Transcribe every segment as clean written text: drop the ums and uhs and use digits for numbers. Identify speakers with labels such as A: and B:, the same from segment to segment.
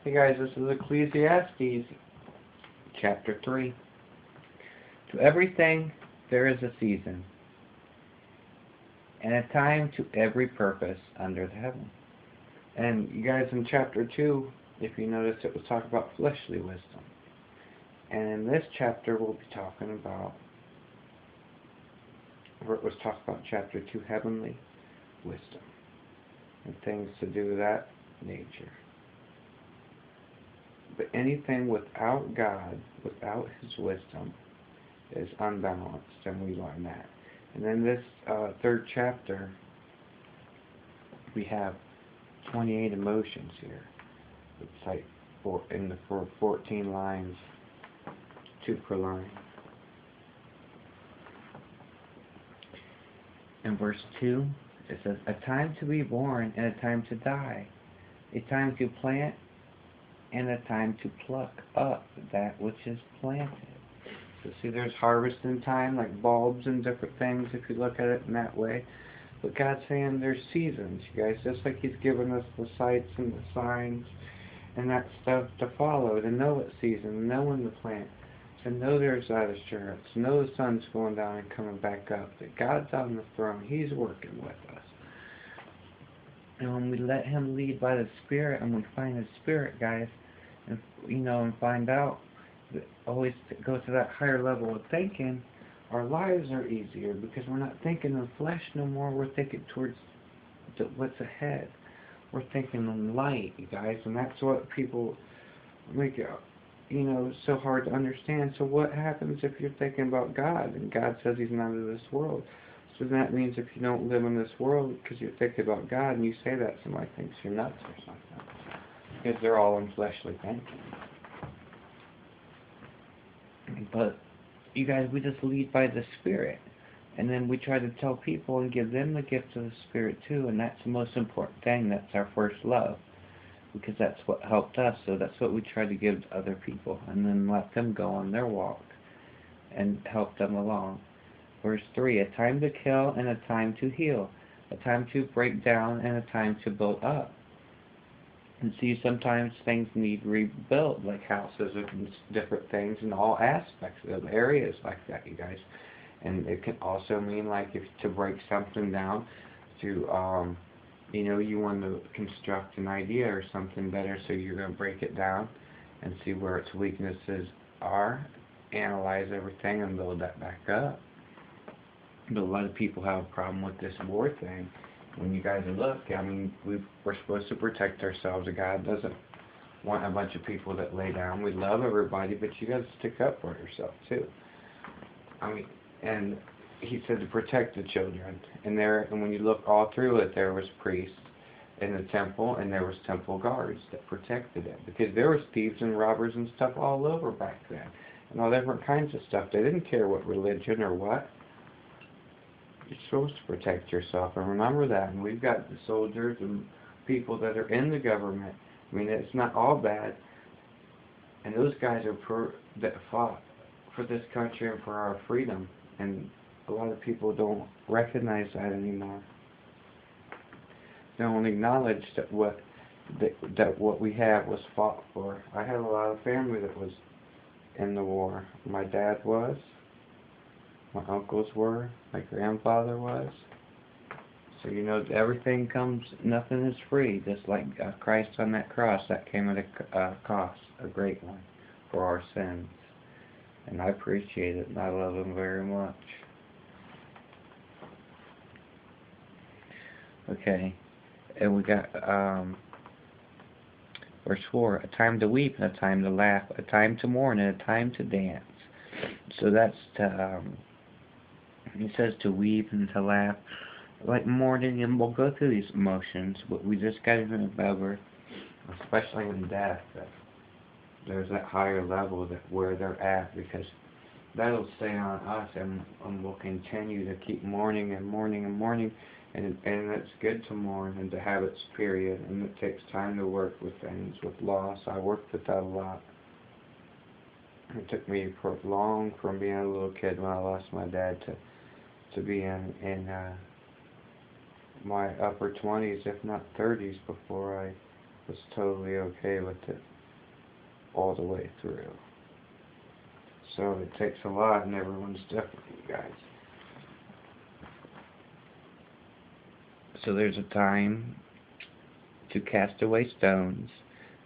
A: Hey guys, this is Ecclesiastes, chapter 3. To everything there is a season, and a time to every purpose under the heaven. And you guys, in chapter 2, if you notice, it was talking about fleshly wisdom. And in this chapter, we'll be talking about, where it was talking about chapter 2, heavenly wisdom, and things to do with that nature. But anything without God, without His wisdom, is unbalanced, and we learn that. And in this third chapter, we have 28 emotions here. It's like 14 lines, 2 per line. In verse 2, it says, a time to be born and a time to die, a time to plant and a time to pluck up that which is planted. So see, there's harvesting time, like bulbs and different things, if you look at it in that way. But God's saying there's seasons, you guys, just like He's given us the sights and the signs and that stuff to follow, to know what season, to know when to plant, to know there's that assurance, to know the sun's going down and coming back up, that God's on the throne, He's working with us. And when we let Him lead by the Spirit, and we find His Spirit, guys, and and find out, always go to that higher level of thinking, our lives are easier because we're not thinking in flesh no more. We're thinking towards what's ahead. We're thinking in light, you guys, and that's what people make it, so hard to understand. So what happens if you're thinking about God, and God says He's not of this world? So that means if you don't live in this world because you're thinking about God and you say that, somebody thinks you're nuts or something. Because they're all in fleshly thinking. But, you guys, we just lead by the Spirit. And then we try to tell people and give them the gift of the Spirit too. And that's the most important thing. That's our first love. Because that's what helped us. So that's what we try to give to other people. And then let them go on their walk and help them along. Verse 3, a time to kill and a time to heal, a time to break down and a time to build up. And see, sometimes things need rebuilt, like houses and different things in all aspects of areas like that, you guys. And it can also mean, like, if to break something down, to, you want to construct an idea or something better, so you're going to break it down and see where its weaknesses are, analyze everything, and build that back up. But a lot of people have a problem with this war thing. When you guys look, we're supposed to protect ourselves. God doesn't want a bunch of people that lay down. We love everybody, but you got to stick up for yourself too. And He said to protect the children. And when you look all through it, there was priests in the temple, and there was temple guards that protected it, because there was thieves and robbers and stuff all over back then, and all different kinds of stuff. They didn't care what religion or what. You're supposed to protect yourself, and remember that. And we've got the soldiers and people that are in the government. It's not all bad. And those guys are that fought for this country and for our freedom. And a lot of people don't recognize that anymore. They don't acknowledge that what we have was fought for. I had a lot of family that was in the war. My dad was. My uncles were, my grandfather was. So everything nothing is free. Just like Christ on that cross, that came at a cost, a great one, for our sins. And I appreciate it, and I love Him very much. Okay, and we got verse 4, a time to weep and a time to laugh, a time to mourn and a time to dance. So that's He says to weep and to laugh, like mourning, and we'll go through these emotions, but we just got to remember, especially in death, that there's that higher level where they're at, because that'll stay on us, and we'll continue to keep mourning and mourning and mourning, and it's good to mourn and to have its period, and it takes time to work with things, with loss. I worked with that a lot. It took me long from being a little kid when I lost my dad to be in my upper 20s, if not 30s, before I was totally okay with it. all the way through. So it takes a lot, and everyone's different, you guys. So there's a time to cast away stones.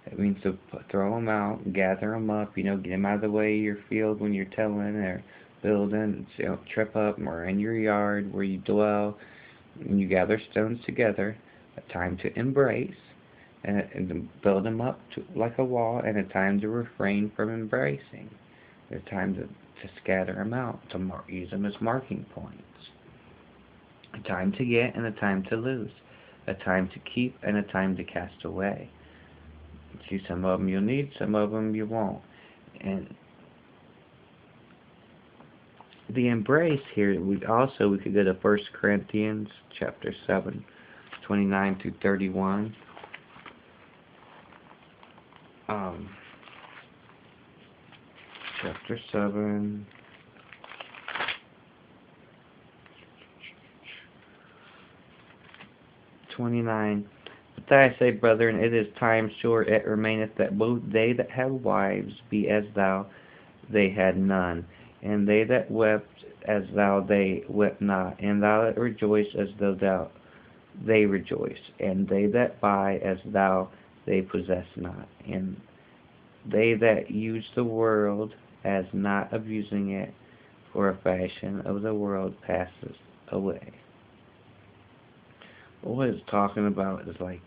A: That means to throw them out, gather them up, get them out of the way of your field when you're tilling or building, trip up, or in your yard where you dwell, and you gather stones together. A time to embrace, and to build them up like a wall, and a time to refrain from embracing. There's time to scatter them out, to use them as marking points. A time to get and a time to lose. A time to keep and a time to cast away. See, some of them you'll need, some of them you won't. And the embrace here, we could go to 1 Corinthians chapter 7, 29 through 31. Chapter 7. But that I say, brethren, it is time sure it remaineth that both they that have wives be as thou they had none, and they that wept as thou they wept not, and thou that rejoice as though they rejoice, and they that buy as thou they possess not, and they that use the world as not abusing it, for a fashion of the world passes away. What it's talking about is like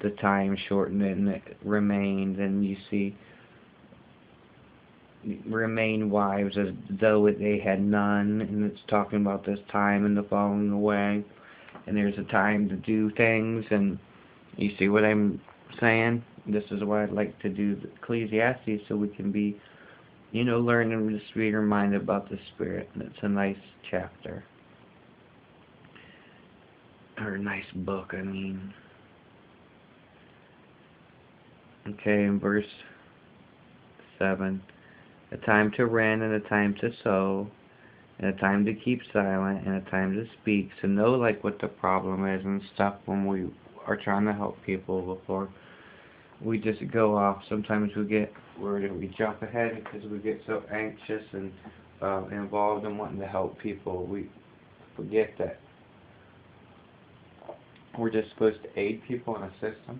A: the time shortened and it remained, and you see remain wives as though they had none, and it's talking about this time and the falling away, and there's a time to do things, and you see what I'm saying? This is why I'd like to do the Ecclesiastes, so we can be, learning and just be reminded about the Spirit, and it's a nice chapter. Or a nice book, I mean. Okay, in verse 7, a time to rend and a time to sow, and a time to keep silent and a time to speak. So know like what the problem is and stuff when we are trying to help people before we just go off. Sometimes we get worried and we jump ahead because we get so anxious and involved in wanting to help people. We forget that we're just supposed to aid people in a system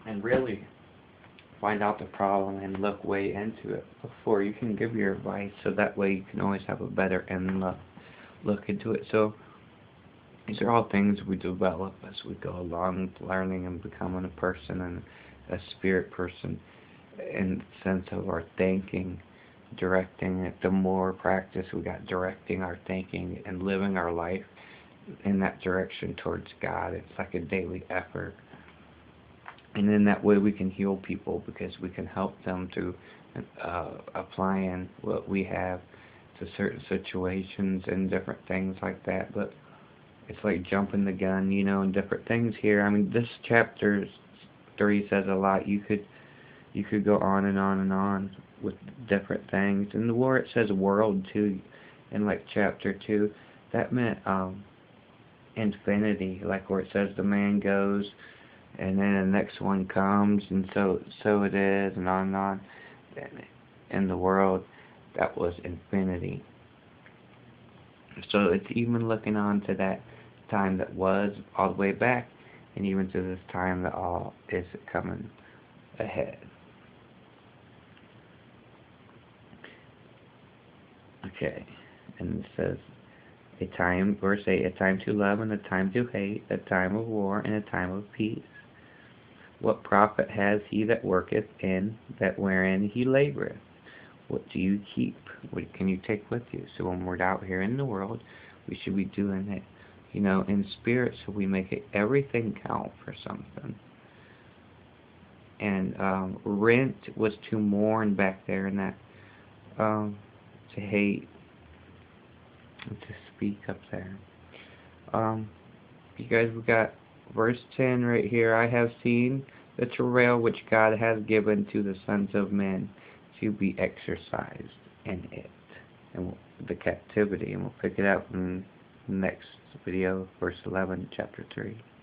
A: and really find out the problem and look way into it before you can give your advice, so that way you can always have a better and look into it. So these are all things we develop as we go along, learning and becoming a person and a spirit person in the sense of our thinking, directing it. The more practice we got directing our thinking and living our life in that direction towards God, it's like a daily effort. And in that way we can heal people, because we can help them through applying what we have to certain situations and different things like that. But it's like jumping the gun, and different things here. I mean, this chapter 3 says a lot. You could go on and on and on with different things. And the word, it says world too, in like chapter 2, that meant infinity, like where it says the man goes, and then the next one comes, and so it is, and on and on. In the world, that was infinity. So it's even looking on to that time that was all the way back, and even to this time that all is coming ahead. Okay, and it says verse 8, a time to love and a time to hate, a time of war and a time of peace. What profit has he that worketh in that wherein he laboureth? What do you keep? What can you take with you? So when we're out here in the world, we should be doing it, in spirit, so we make everything count for something. And rent was to mourn back there, and that to hate, and to speak up there. You guys, we got verse 10 right here. I have seen the travail which God has given to the sons of men to be exercised in it, and the captivity, and we'll pick it up in the next video, verse 11, chapter 3.